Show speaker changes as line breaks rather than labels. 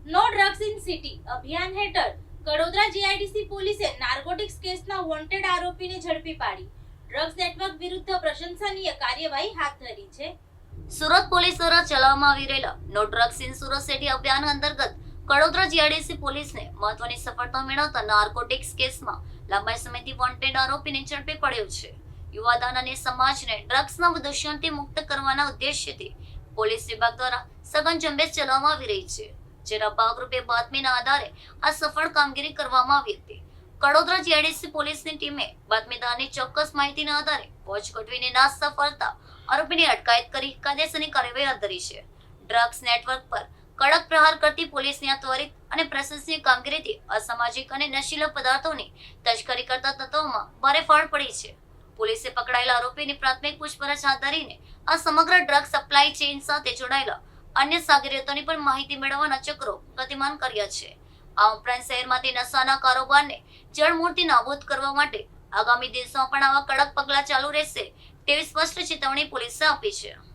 No drugs in city અભિયાન હેઠળ Kadodara GIDC પોલીસે નાર્કોટિક્સ કેસના વોન્ટેડ આરોપીને ઝડપી પાડી ડ્રગ્સ નેટવર્ક વિરુદ્ધ પ્રશંસનીય કાર્યવાહી હાથ ધરી છે.
સુરત પોલીસ દ્વારા ચલાવવામાં આવી રહેલા no drugs in Surat city અભિયાન અંતર્ગત કડોદરા જીઆઈડીસી પોલીસને મહત્વની સફળતા મેળવતા નાર્કોટિક્સ કેસમાં લાંબા સમયથી વોન્ટેડ આરોપીને ઝડપી પડ્યો છે. યુવાધન અને સમાજને ડ્રગ્સના દૂષણથી મુક્ત કરવાના ઉદ્દેશ્યથી પોલીસ વિભાગ દ્વારા સઘન ઝુંબેશ ચલાવવામાં આવી રહી છે, જેના ભાગરૂપે બાતમીના આધારે આ સફળ કામગીરી કરવામાં આવી હતી. કડોદરા જીઆઈડીસી પોલીસની ટીમે બાતમીદારની ચોક્કસ માહિતીના આધારે વોચ ગોઠવીને નાસ્તા ફરતા આરોપીની અટકાયત કરી કાયદેસરની કાર્યવાહી હાથ ધરી છે. ડ્રગ્સ નેટવર્ક પર કડક પ્રહાર કરતી પોલીસની આ ત્વરિત અને પ્રશંસનીય કામગીરીથી અસામાજિક અને નશીલા પદાર્થોની તસ્કરી કરતા તત્વોમાં ભારે ફાળ પડી છે. પોલીસે પકડાયેલા આરોપીની પ્રાથમિક પૂછપરછ હાથ ધરીને આ સમગ્ર ડ્રગ સપ્લાય ચેઇન સાથે જોડાયેલા અન્ય સાગરીતોની પણ માહિતી મેળવવાના ચક્રો ગતિમાન કર્યા છે. આ ઉપરાંત શહેરમાંથી નશાના કારોબારને જળમૂળથી નાબૂદ કરવા માટે આગામી દિવસોમાં પણ આવા કડક પગલાં ચાલુ રહેશે તેવી સ્પષ્ટ ચેતવણી પોલીસે આપી છે.